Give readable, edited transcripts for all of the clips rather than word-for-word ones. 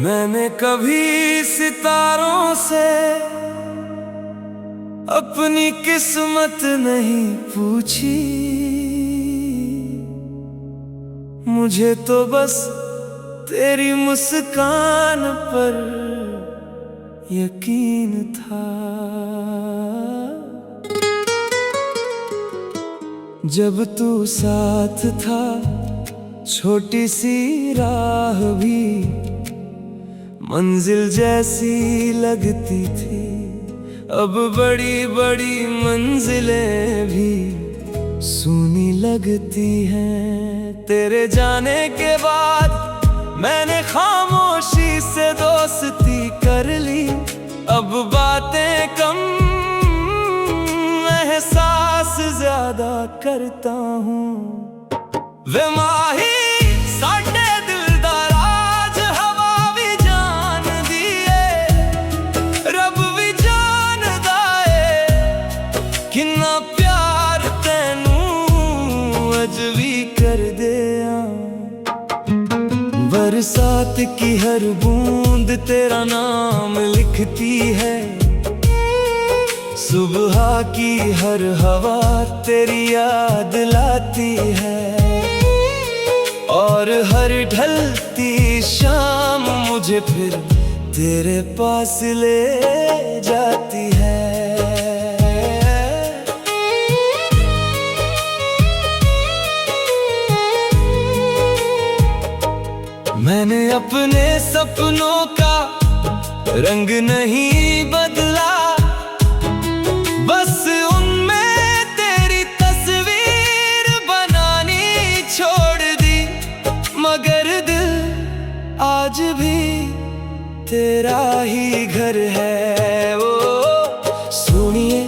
मैंने कभी सितारों से अपनी किस्मत नहीं पूछी। मुझे तो बस तेरी मुस्कान पर यकीन था। जब तू साथ था छोटी सी राह भी मंजिल जैसी लगती थी। अब बड़ी बड़ी मंजिलें भी सूनी लगती हैं। तेरे जाने के बाद मैंने खामोशी से दोस्ती कर ली। अब बातें कम, एहसास ज्यादा करता हूँ। वे माही साडे दिल दा राज हवा भी जान दिए, रब भी जानदा है किन्ना प्यार तैनू अज भी कर दिया। बरसात की हर बूंद तेरा नाम लिखती है। सुबह की हर हवा तेरी याद लाती है। और हर ढलती शाम मुझे फिर तेरे पास ले जाती है। मैंने अपने सपनों का रंग नहीं बदला, बस उनमें तेरी तस्वीर बनानी छोड़ दी। मगर दिल आज भी तेरा ही घर है। ओ सुनिए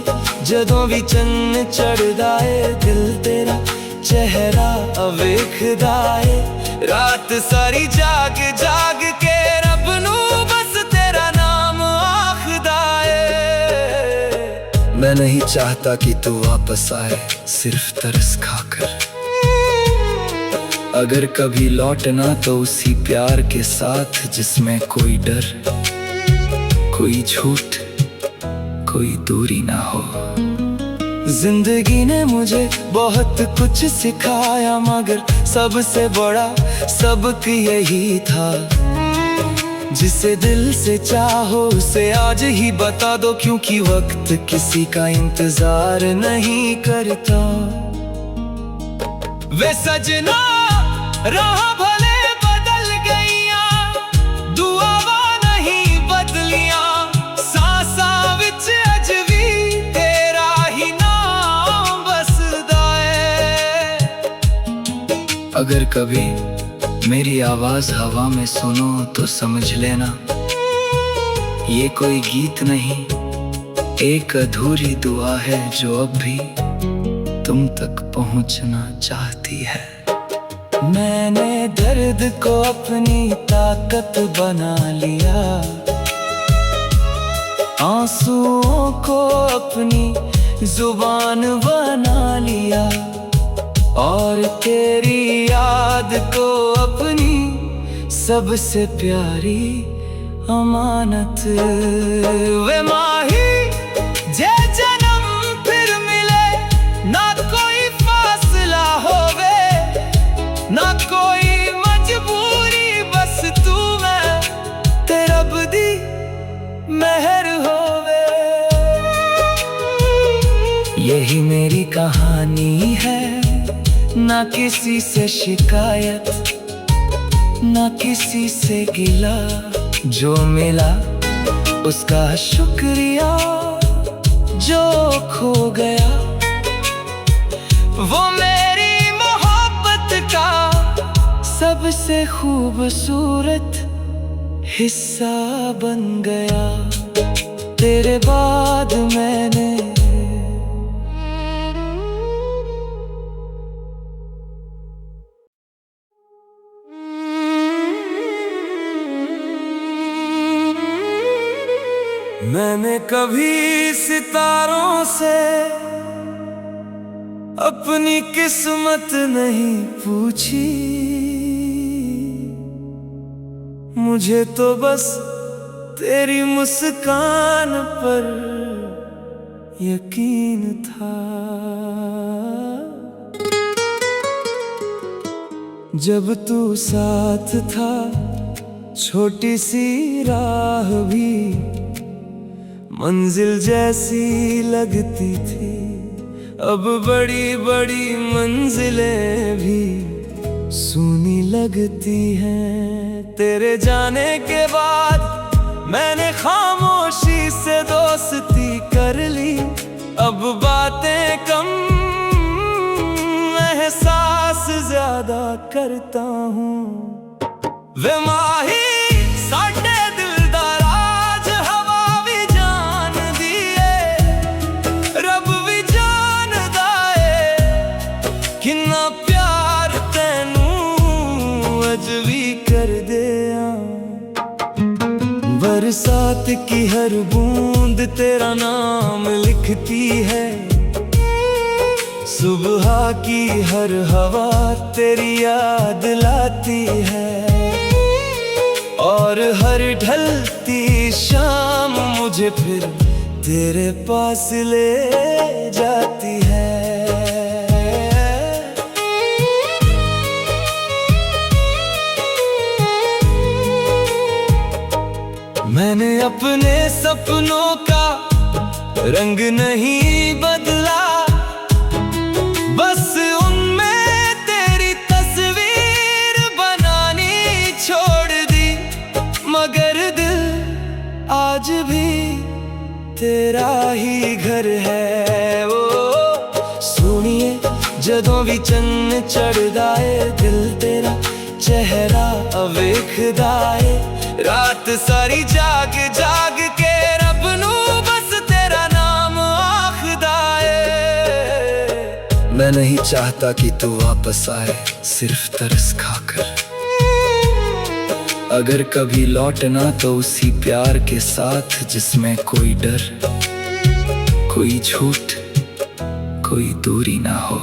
जदों भी चन्न चढ़दा है, दिल तेरा चेहरा वेखदा है। रात सारी जाग जाग के रब नू बस तेरा नाम आखदा है। मैं नहीं चाहता कि तू वापस आए सिर्फ तरस खाकर। अगर कभी लौटना तो उसी प्यार के साथ जिसमें कोई डर, कोई झूठ, कोई दूरी ना हो। जिंदगी ने मुझे बहुत कुछ सिखाया, मगर सबसे बड़ा सबक यही था। जिसे दिल से चाहो उसे आज ही बता दो, क्योंकि वक्त किसी का इंतजार नहीं करता। वे सजना राह भले बदल गईयां, दुआवा नहीं बदलियां। सांसा विच अज भी तेरा ही नाम बसदा है। अगर कभी मेरी आवाज हवा में सुनो तो समझ लेना ये कोई गीत नहीं, एक अधूरी दुआ है जो अब भी तुम तक पहुंचना चाहती है। मैंने दर्द को अपनी ताकत बना लिया, आंसुओं को अपनी जुबान बना लिया। और तेरी याद को अपनी सबसे प्यारी अमानत। वे माही जे जन्म फिर मिले, ना कोई फासला होवे, ना कोई मजबूरी, बस तू मैं तेरा बदी मेहर होवे। यही मेरी कहानी है, ना किसी से शिकायत, ना किसी से गिला। जो मिला उसका शुक्रिया, जो खो गया वो मेरी मोहब्बत का सबसे खूबसूरत हिस्सा बन गया। तेरे बाद मैंने मैंने कभी सितारों से अपनी किस्मत नहीं पूछी। मुझे तो बस तेरी मुस्कान पर यकीन था। जब तू साथ था छोटी सी राह भी मंजिल जैसी लगती थी। अब बड़ी बड़ी मंजिलें भी सूनी लगती हैं। तेरे जाने के बाद मैंने खामोशी से दोस्ती कर ली। अब बातें कम, एहसास ज्यादा करता हूँ। वे माही साडे दिल दा राज हवा भी जान दिए, रब भी जानदा है किन्ना प्यार तैनू अज भी कर दिया। बरसात की हर बूंद तेरा नाम लिखती है, सुबह की हर हवा तेरी याद लाती है, और हर ढलती शाम मुझे फिर तेरे पास ले जाती है। मैंने अपने सपनों का रंग नहीं बदला, बस उनमें तेरी तस्वीर बनानी छोड़ दी। मगर दिल आज भी तेरा ही घर है। ओ सुनिए जदों भी चन्न चढ़दा है, दिल तेरा चेहरा वेखदा है। रात सारी जाग जाग के रब नू बस तेरा नाम आखदा है। मैं नहीं चाहता कि तू वापस आए सिर्फ तरस खाकर। अगर कभी लौटना तो उसी प्यार के साथ जिसमें कोई डर, कोई झूठ, कोई दूरी ना हो।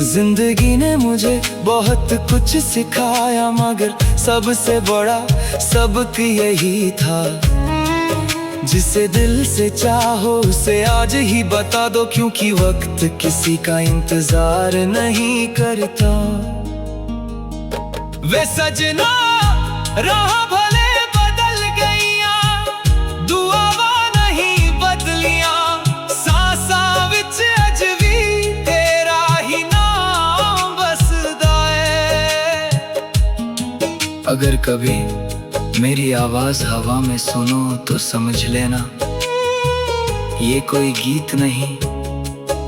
जिंदगी ने मुझे बहुत कुछ सिखाया, मगर सबसे बड़ा सबक यही था। जिसे दिल से चाहो उसे आज ही बता दो, क्योंकि वक्त किसी का इंतजार नहीं करता। वे सजना राह भले बदल गईया, दुआवा नहीं बदलिया, सांसा विच अज भी तेरा ही नाम बसदा है। अगर कभी मेरी आवाज हवा में सुनो तो समझ लेना, ये कोई गीत नहीं,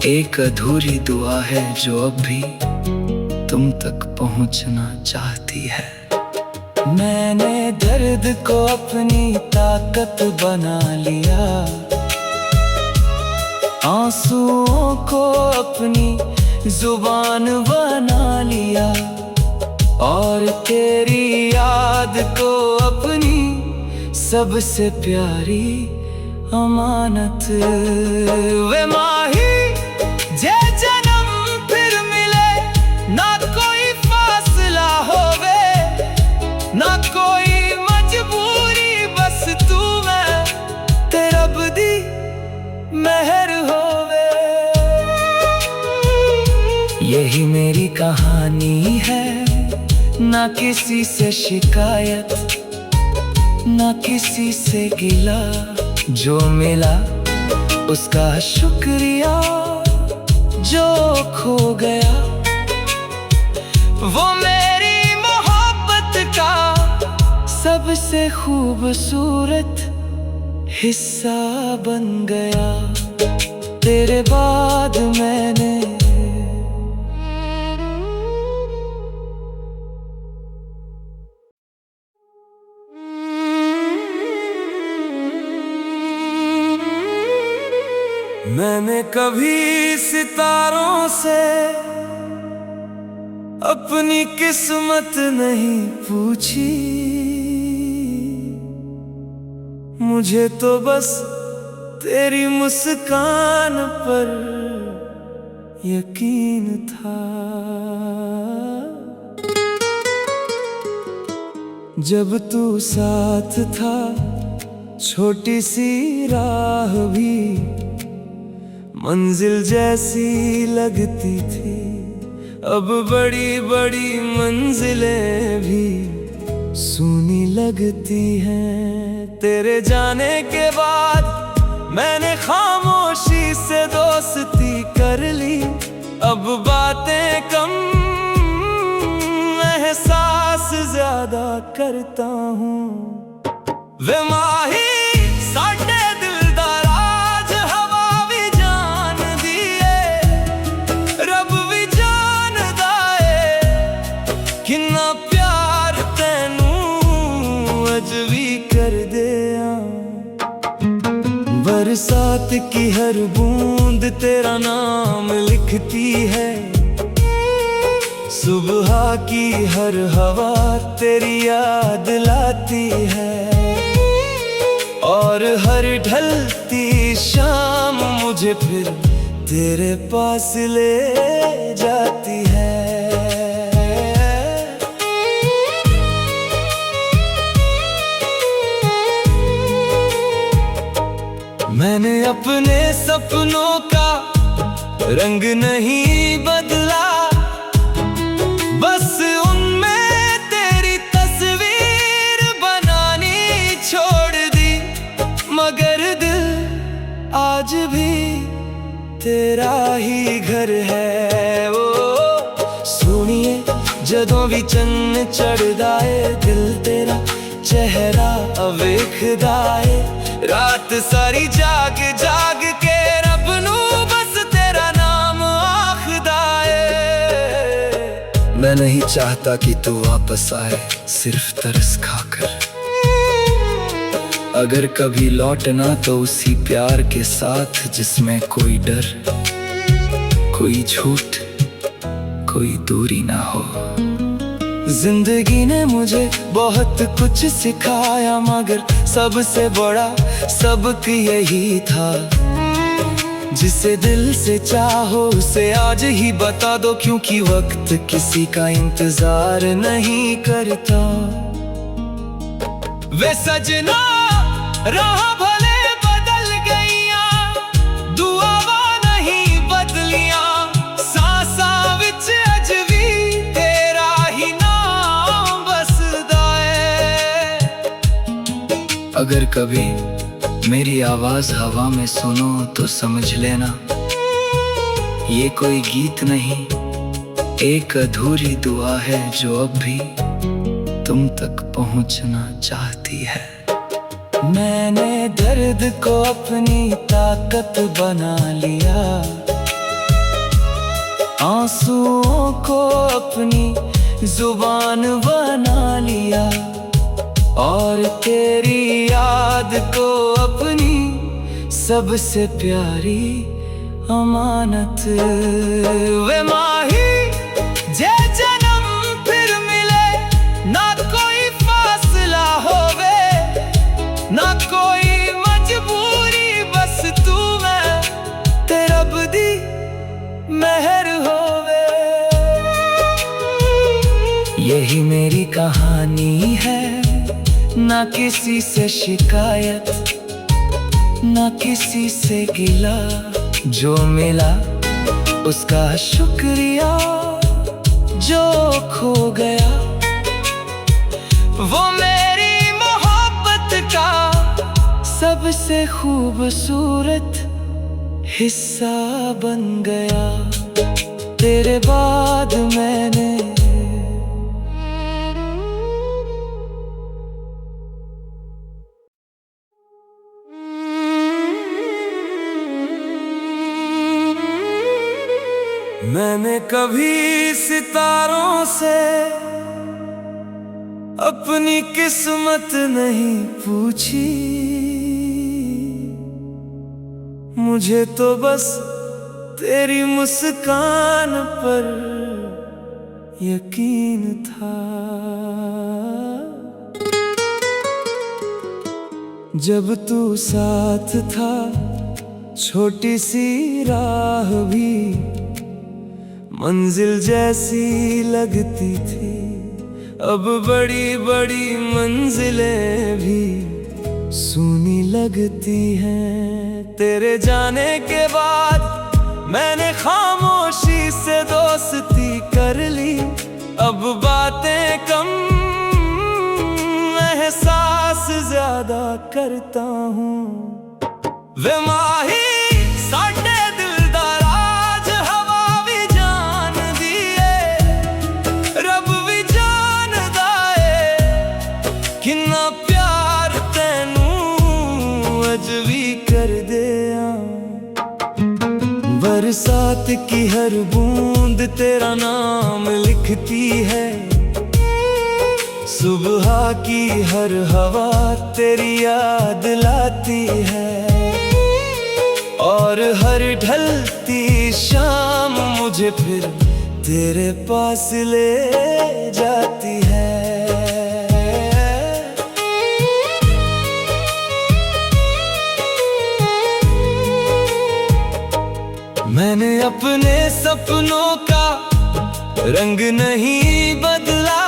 एक अधूरी दुआ है जो अब भी तुम तक पहुंचना चाहती है। मैंने दर्द को अपनी ताकत बना लिया, आंसुओं को अपनी जुबान बना लिया, और तेरी याद को अपनी सबसे प्यारी अमानत। वे माही जे जन्म फिर मिले, ना कोई फासला होवे, ना कोई मजबूरी, बस तू मैं ते रब दी मेहर होवे। यही मेरी कहानी है, ना किसी से शिकायत, ना किसी से गिला। जो मिला उसका शुक्रिया, जो खो गया वो मेरी मोहब्बत का सबसे खूबसूरत हिस्सा बन गया। तेरे बाद मैंने कभी सितारों से अपनी किस्मत नहीं पूछी। मुझे तो बस तेरी मुस्कान पर यकीन था। जब तू साथ था छोटी सी राह भी मंजिल जैसी लगती थी। अब बड़ी बड़ी मंजिलें भी सूनी लगती हैं। तेरे जाने के बाद मैंने खामोशी से दोस्ती कर ली। अब बातें कम, एहसास ज्यादा करता हूँ। वे माही साडे दिलदार आज हवा भी जान दिए। रब भी जान दाए किन्ना प्यार तैनू अज भी कर दिया। बरसात की हर बूंद तेरा नाम लिखती है। सुबह की हर हवा तेरी याद लाती है। और हर ढलती शाम मुझे फिर तेरे पास ले जाती है। मैंने अपने सपनों का रंग नहीं बदला, बस उनमें तेरी तस्वीर बनानी छोड़ दी। मगर दिल आज भी तेरा ही घर है। ओ सुनिए जदों भी चन्न चढ़दा है, दिल तेरा चेहरा वेखदा है। रात सारी जाग जाग के रब नू बस तेरा नाम आखदा है। मैं नहीं चाहता कि तू वापस आए सिर्फ तरस खाकर। अगर कभी लौटना तो उसी प्यार के साथ जिसमें कोई डर, कोई झूठ, कोई दूरी ना हो। जिंदगी ने मुझे बहुत कुछ सिखाया, मगर सबसे बड़ा सबक यही था। जिसे दिल से चाहो उसे आज ही बता दो, क्योंकि वक्त किसी का इंतजार नहीं करता। वे सजना राह भले बदल गईया, दुआवा नहीं बदलिया। सांसा विच अज भी तेरा ही नाम बसदा है। अगर कभी मेरी आवाज हवा में सुनो तो समझ लेना, ये कोई गीत नहीं, एक अधूरी दुआ है जो अब भी तुम तक पहुंचना चाहती है। मैंने दर्द को अपनी ताकत बना लिया, आंसुओं को अपनी जुबान बना लिया। और तेरी याद को अपनी सबसे प्यारी अमानत। वे माही जे जन्म फिर मिले, ना कोई फासला होवे, ना कोई मजबूरी, बस तू मैं तेरा बदी मेहर होवे। यही मेरी कहानी है, ना किसी से शिकायत, ना किसी से गिला। जो मिला उसका शुक्रिया, जो खो गया वो मेरी मोहब्बत का सबसे खूबसूरत हिस्सा बन गया। तेरे बाद मैंने कभी सितारों से अपनी किस्मत नहीं पूछी। मुझे तो बस तेरी मुस्कान पर यकीन था। जब तू साथ था छोटी सी राह भी मंजिल जैसी लगती थी। अब बड़ी बड़ी मंजिलें भी सूनी लगती हैं। तेरे जाने के बाद मैंने खामोशी से दोस्ती कर ली। अब बातें कम, एहसास ज्यादा करता हूँ। वे माही साडे दिल दा राज हवा भी जान दिए, रब भी जानदा है किन्ना प्यार तैनू अज भी कर दिया। बरसात की हर बूंद तेरा नाम लिखती है, सुबह की हर हवा तेरी याद लाती है, और हर ढलती शाम मुझे फिर तेरे पास ले जाती है। मैंने अपने सपनों का रंग नहीं बदला,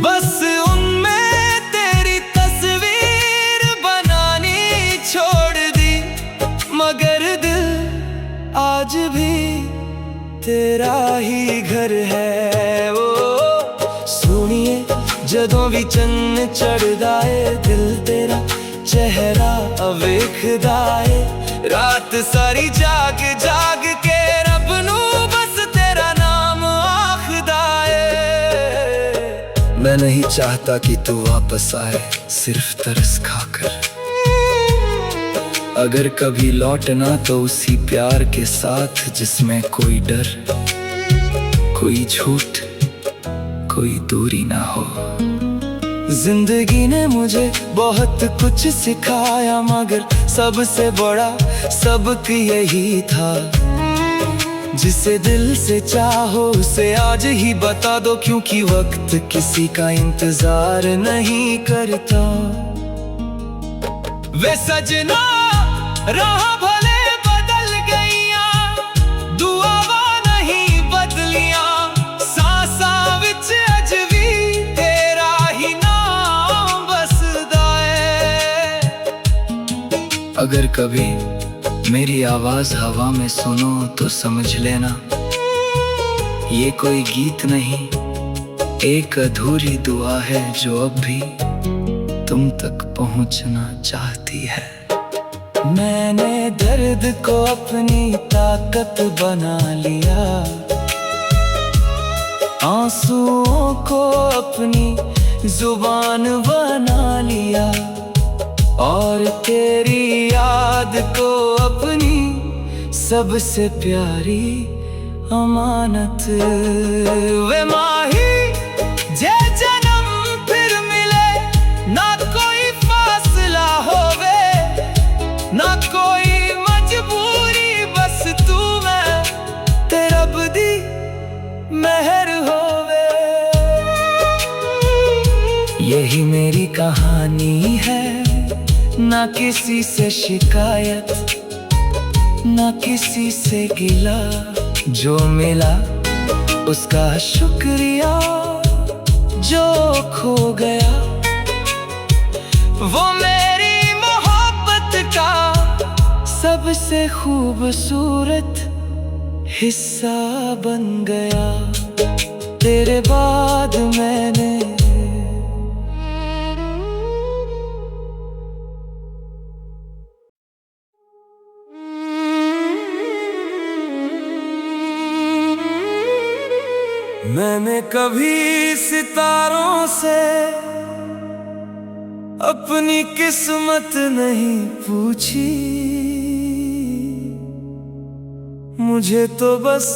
बस उनमें तेरी तस्वीर बनानी छोड़ दी। मगर दिल आज भी तेरा ही घर है। ओ सुनिए जदों भी चन्न चढ़दा है, दिल तेरा चेहरा वेखदा है। रात सारी जाग जाग के रब नू बस तेरा नाम आखदा है। मैं नहीं चाहता कि तू वापस आए सिर्फ तरस खाकर। अगर कभी लौटना तो उसी प्यार के साथ जिसमें कोई डर, कोई झूठ, कोई दूरी ना हो। जिंदगी ने मुझे बहुत कुछ सिखाया, मगर सबसे बड़ा सबक यही था, जिसे दिल से चाहो उसे आज ही बता दो, क्योंकि वक्त किसी का इंतजार नहीं करता। वे सजना राह भले बदल गईयां, दुआवा नहीं बदलियां, सांसा विच अज भी तेरा ही नाम बसदा है। अगर कभी मेरी आवाज हवा में सुनो तो समझ लेना, ये कोई गीत नहीं, एक अधूरी दुआ है जो अब भी तुम तक पहुंचना चाहती है। मैंने दर्द को अपनी ताकत बना लिया, आंसुओं को अपनी जुबान बना लिया, और तेरी याद को अपनी सबसे प्यारी अमानत। वे माही जे जन्म फिर मिले, ना कोई फासला होवे, ना कोई मजबूरी, बस तू मैं तेरा बदी मेहर होवे। यही मेरी कहानी है, ना किसी से शिकायत, ना किसी से गिला। जो मिला उसका शुक्रिया, जो खो गया वो मेरी मोहब्बत का सबसे खूबसूरत हिस्सा बन गया। तेरे बाद मैंने कभी सितारों से अपनी किस्मत नहीं पूछी, मुझे तो बस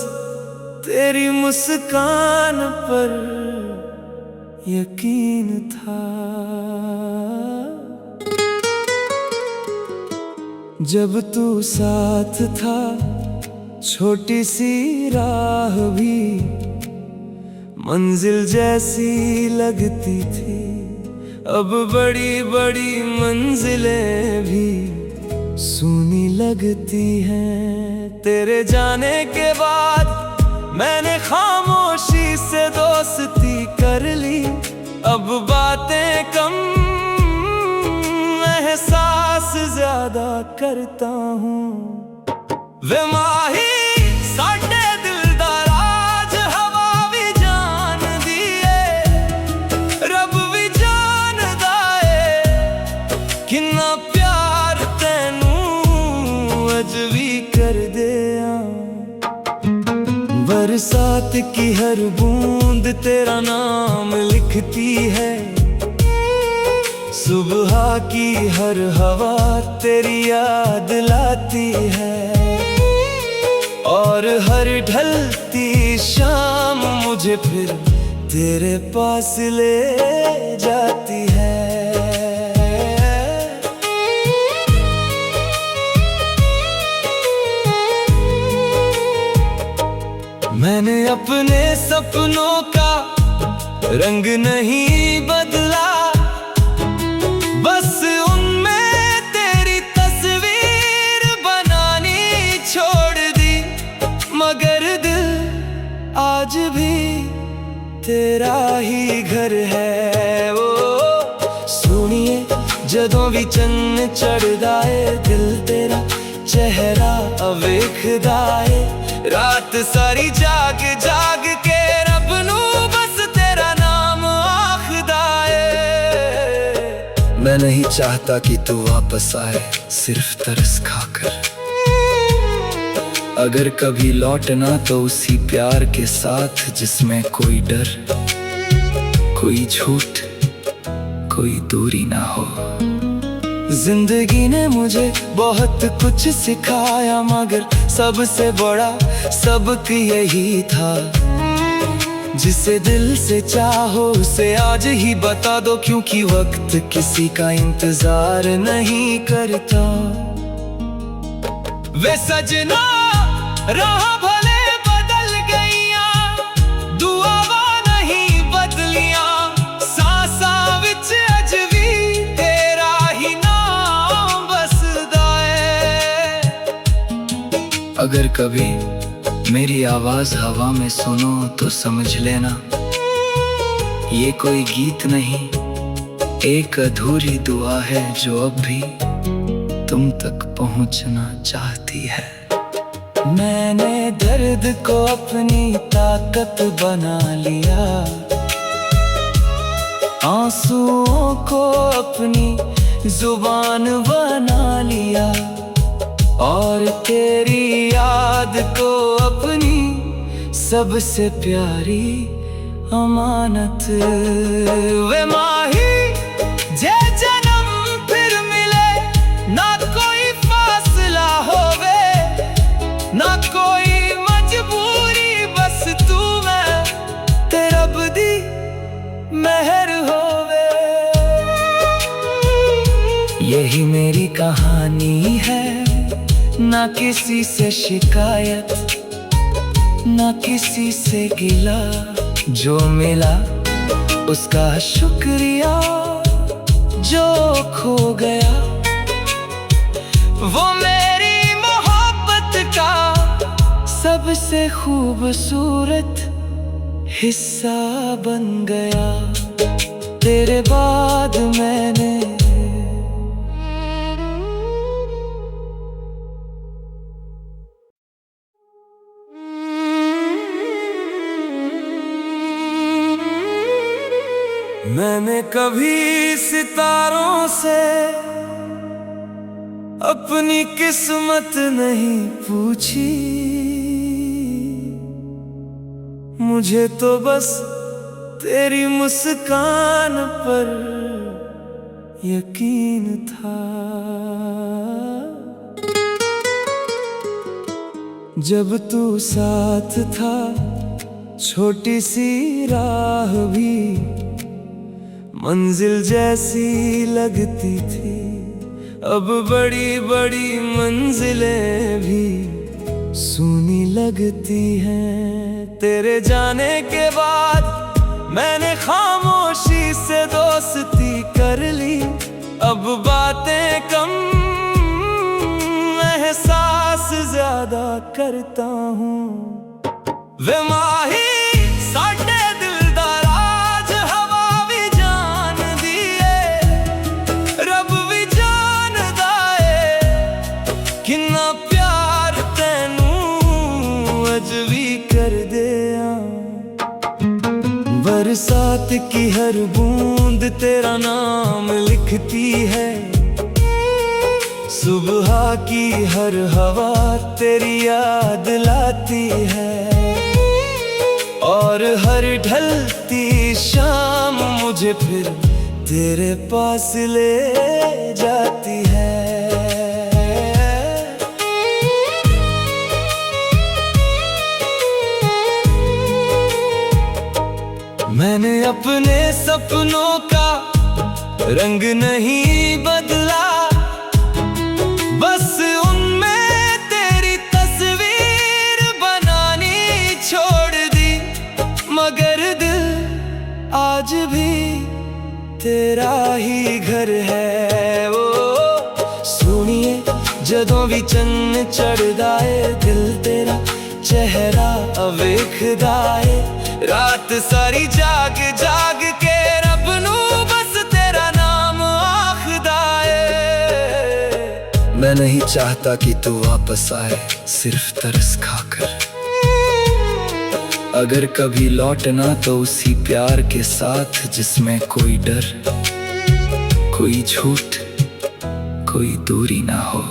तेरी मुस्कान पर यकीन था। जब तू साथ था छोटी सी राह भी मंजिल जैसी लगती थी, अब बड़ी बड़ी मंजिलें भी सूनी लगती हैं। तेरे जाने के बाद मैंने खामोशी से दोस्ती कर ली, अब बातें कम, एहसास ज्यादा करता हूँ। वे माही साडे दिल दा राज हवा भी जान दिए, रब भी जानदा है किन्ना प्यार तैनू अज भी कर दिया। बरसात की हर बूंद तेरा नाम लिखती है, सुबह की हर हवा तेरी याद लाती है, और हर ढलती शाम मुझे फिर तेरे पास ले जाती है। मैंने अपने सपनों का रंग नहीं बदला, बस उनमें तेरी तस्वीर बनानी छोड़ दी, मगर दिल आज भी तेरा ही घर है। ओ सुनिए जदों भी चन्न चढ़दा है, दिल तेरा चेहरा वेखदा है, रात सारी जाग जाग के रब नू बस तेरा नाम आखदा है। मैं नहीं चाहता कि तू वापस आए सिर्फ तरस खाकर, अगर कभी लौटना तो उसी प्यार के साथ जिसमें कोई डर, कोई झूठ, कोई दूरी ना हो। जिंदगी ने मुझे बहुत कुछ सिखाया, मगर सबसे बड़ा सबक यही था, जिसे दिल से चाहो उसे आज ही बता दो, क्योंकि वक्त किसी का इंतजार नहीं करता। वे सजना राह भले बदल गईया, दुआवा नहीं बदलिया, सांसा विच अज भी तेरा ही नाम बसदा है। अगर कभी मेरी आवाज हवा में सुनो तो समझ लेना, ये कोई गीत नहीं, एक अधूरी दुआ है जो अब भी तुम तक पहुंचना चाहती है। मैंने दर्द को अपनी ताकत बना लिया, आंसुओं को अपनी जुबान बना लिया, और तेरी याद को अपनी सबसे प्यारी अमानत। वे माही जे जन्म फिर मिले, ना कोई फासला होवे, ना कोई मजबूरी, बस तू मैं ते रब दी मेहर होवे। यही मेरी कहानी है, ना किसी से शिकायत, ना किसी से गिला, जो मिला उसका शुक्रिया, जो खो गया वो मेरी मोहब्बत का सबसे खूबसूरत हिस्सा बन गया। तेरे बाद मैंने कभी सितारों से अपनी किस्मत नहीं पूछी, मुझे तो बस तेरी मुस्कान पर यकीन था। जब तू साथ था छोटी सी राह भी मंजिल जैसी लगती थी, अब बड़ी बड़ी मंजिलें भी सूनी लगती हैं। तेरे जाने के बाद मैंने खामोशी से दोस्ती कर ली, अब बातें कम एहसास ज्यादा करता हूँ। वे माही साडे दिल दा राज अजवी कर दे। बरसात की हर बूंद तेरा नाम लिखती है, सुबह की हर हवा तेरी याद लाती है, और हर ढलती शाम मुझे फिर तेरे पास ले जाती है। मैंने अपने सपनों का रंग नहीं बदला, बस उनमें तेरी तस्वीर बनानी छोड़ दी, मगर दिल आज भी तेरा ही घर है। ओ सुनिए जदों भी चन्न चढ़दा है, दिल तेरा चेहरा वेखदा है, रात सारी जाग जाग के रब नू बस तेरा नाम आखदा है। मैं नहीं चाहता कि तू वापस आए सिर्फ तरस खाकर, अगर कभी लौटना तो उसी प्यार के साथ जिसमें कोई डर, कोई झूठ, कोई दूरी ना हो।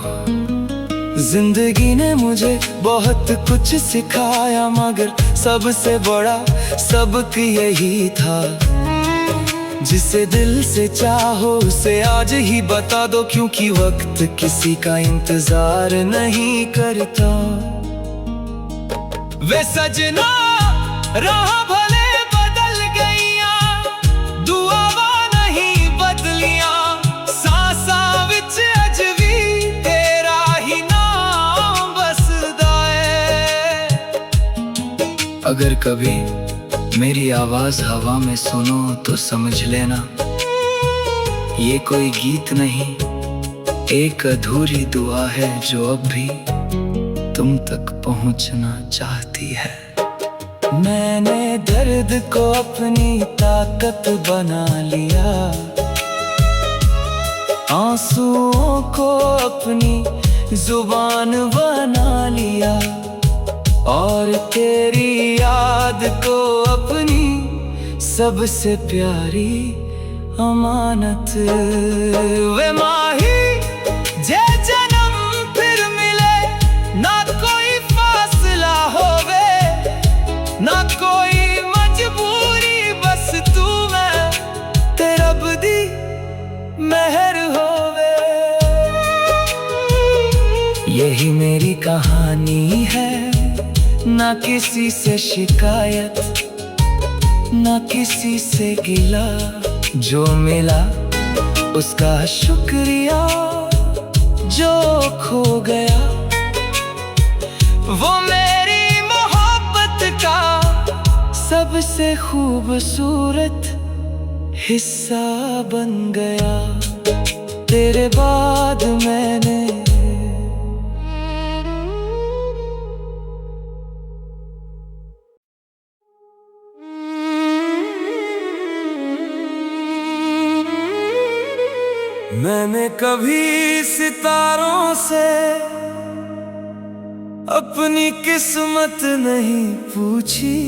जिंदगी ने मुझे बहुत कुछ सिखाया, मगर सबसे बड़ा सबक यही था, जिसे दिल से चाहो उसे आज ही बता दो, क्योंकि वक्त किसी का इंतजार नहीं करता। वे सजना राह भले बदल गईया, दुआवा नहीं बदलिया, सांसा विच अजवी तेरा ही नाम बसदा है। अगर कभी मेरी आवाज हवा में सुनो तो समझ लेना, ये कोई गीत नहीं, एक अधूरी दुआ है जो अब भी तुम तक पहुंचना चाहती है। मैंने दर्द को अपनी ताकत बना लिया, आंसुओं को अपनी जुबान बना लिया, और तेरी याद को अपनी सबसे प्यारी अमानत। वे माही जे जन्म फिर मिले, ना कोई फासला होवे, ना कोई मजबूरी, बस तू मैं ते रब दी मेहर होवे। यही मेरी कहानी है, ना किसी से शिकायत, ना किसी से गिला, जो मिला उसका शुक्रिया, जो खो गया वो मेरी मोहब्बत का सबसे खूबसूरत हिस्सा बन गया। तेरे बाद मैंने कभी सितारों से अपनी किस्मत नहीं पूछी,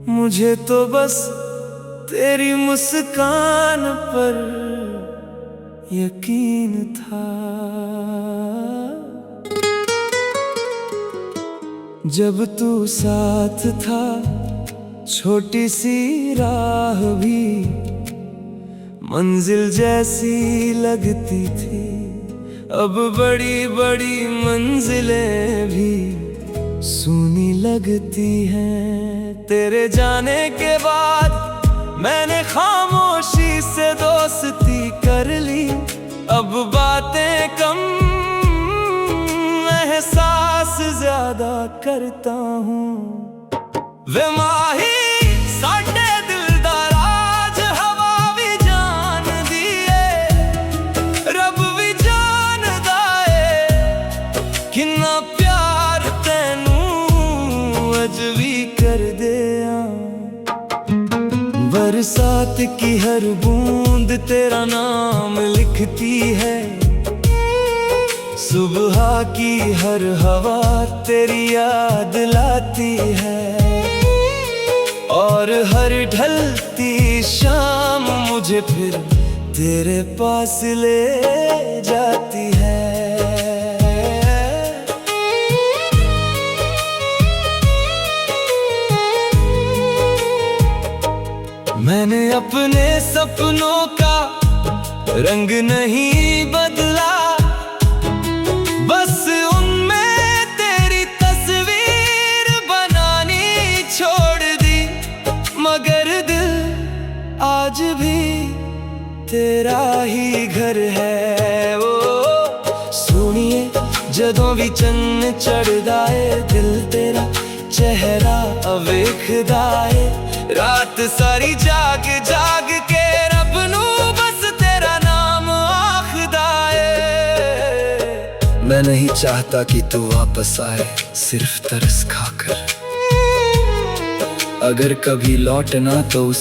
मुझे तो बस तेरी मुस्कान पर यकीन था। जब तू साथ था छोटी सी राह भी मंजिल जैसी लगती थी, अब बड़ी बड़ी मंजिलें भी सूनी लगती हैं। तेरे जाने के बाद मैंने खामोशी से दोस्ती कर ली, अब बातें कम एहसास ज्यादा करता हूँ। वे माही साडे दिलदार आज हवा भी जान दिए, रब भी जान दाए किन्ना प्यार तैनू अज भी कर दिया। बरसात की हर बूंद तेरा नाम लिखती है, सुबह की हर हवा तेरी याद लाती है, और हर ढलती शाम मुझे फिर तेरे पास ले जाती है। मैंने अपने सपनों का रंग नहीं बदला, बस उनमें तेरी तस्वीर बनानी छोड़ दी, मगर दिल आज भी तेरा ही घर है। ओ सुनिए जदों भी चन्न चढ़दा है, दिल तेरा चेहरा वेखदा है, रात सारी जाग जाग के रब नू बस तेरा नाम आखदा है। मैं नहीं चाहता कि तू वापस आए सिर्फ तरस खाकर, अगर कभी लौटना तो उस